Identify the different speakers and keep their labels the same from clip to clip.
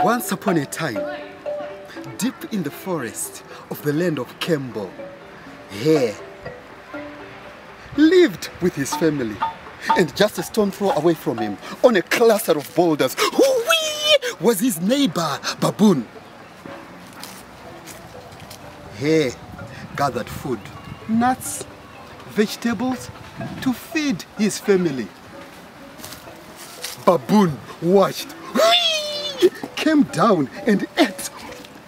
Speaker 1: Once upon a time, deep in the forest of the land of Kembo, Hare lived with his family, and just a stone throw away from him, on a cluster of boulders, was his neighbor Baboon. Hare gathered food, nuts, vegetables to feed his family. Baboon watched, came down and ate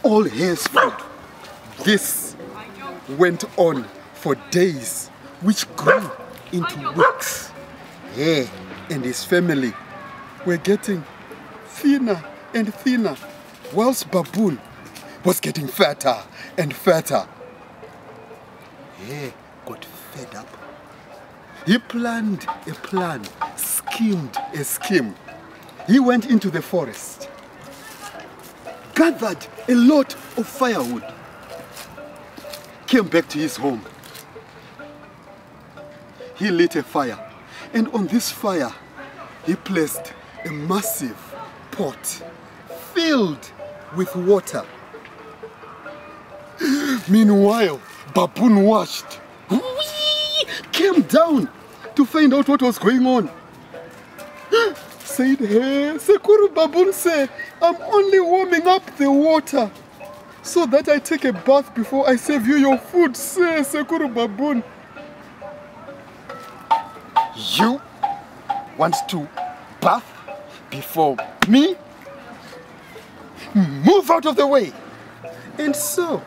Speaker 1: all Hare's food. This went on for days, which grew into weeks. Hare and his family were getting thinner and thinner, whilst Baboon was getting fatter and fatter. Hare got fed up. He planned a plan, schemed a scheme. He went into the forest, gathered a lot of firewood, came back to his home. He lit a fire, and on this fire, he placed a massive pot filled with water. Meanwhile, Baboon watched, came down to find out what was going on. Said, "Hey, Sekuru Baboon said, I'm only warming up the water so that I take a bath before I serve you your food, say Sekuru Baboon." You want to bath before me? Move out of the way. And so,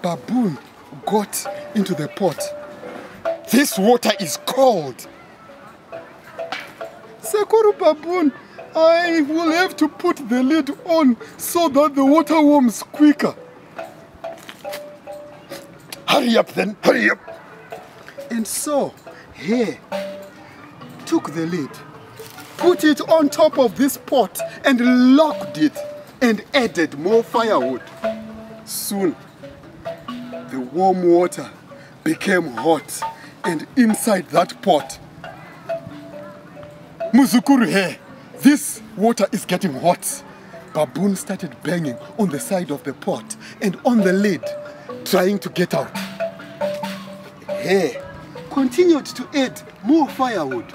Speaker 1: Baboon got into the pot. This water is cold. Sekuru Baboon, I will have to put the lid on so that the water warms quicker. Hurry up then, hurry up. And so, Hare took the lid, put it on top of this pot and locked it and added more firewood. Soon, the warm water became hot and inside that pot. Muzukuru Hare, this water is getting hot. Baboon started banging on the side of the pot and on the lid, trying to get out. Hare continued to add more firewood.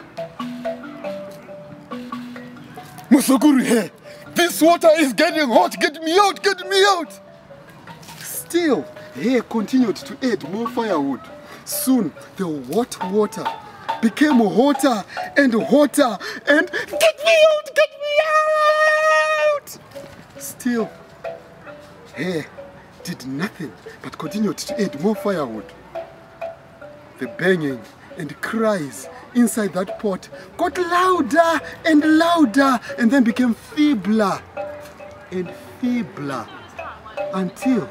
Speaker 1: Muzukuru Hare, this water is getting hot, get me out, get me out. Still, Hare continued to add more firewood. Soon, the hot water became hotter and hotter and get me out, get me out! Still, Hare did nothing but continued to add more firewood. The banging and cries inside that pot got louder and louder and then became feebler and feebler until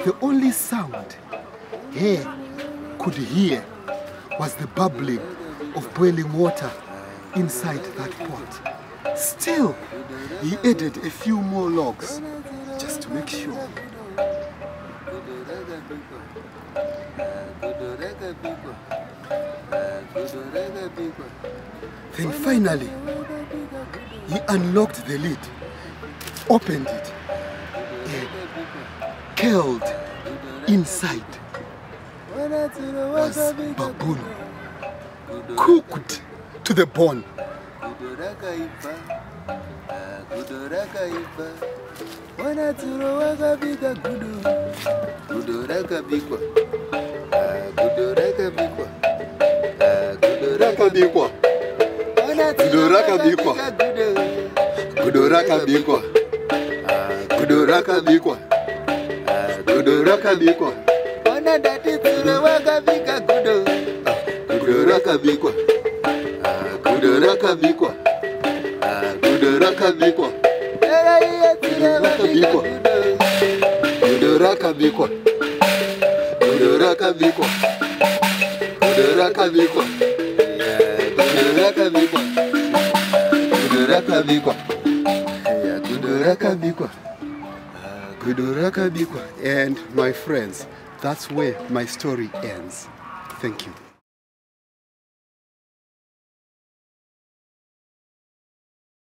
Speaker 1: the only sound Hare could hear was the bubbling of boiling water inside that pot. Still, he added a few more logs just to make sure. Then finally, he unlocked the lid, opened it, and curled inside was Baboon, cooked to the bone. And my friends, that's where my story ends. Thank you.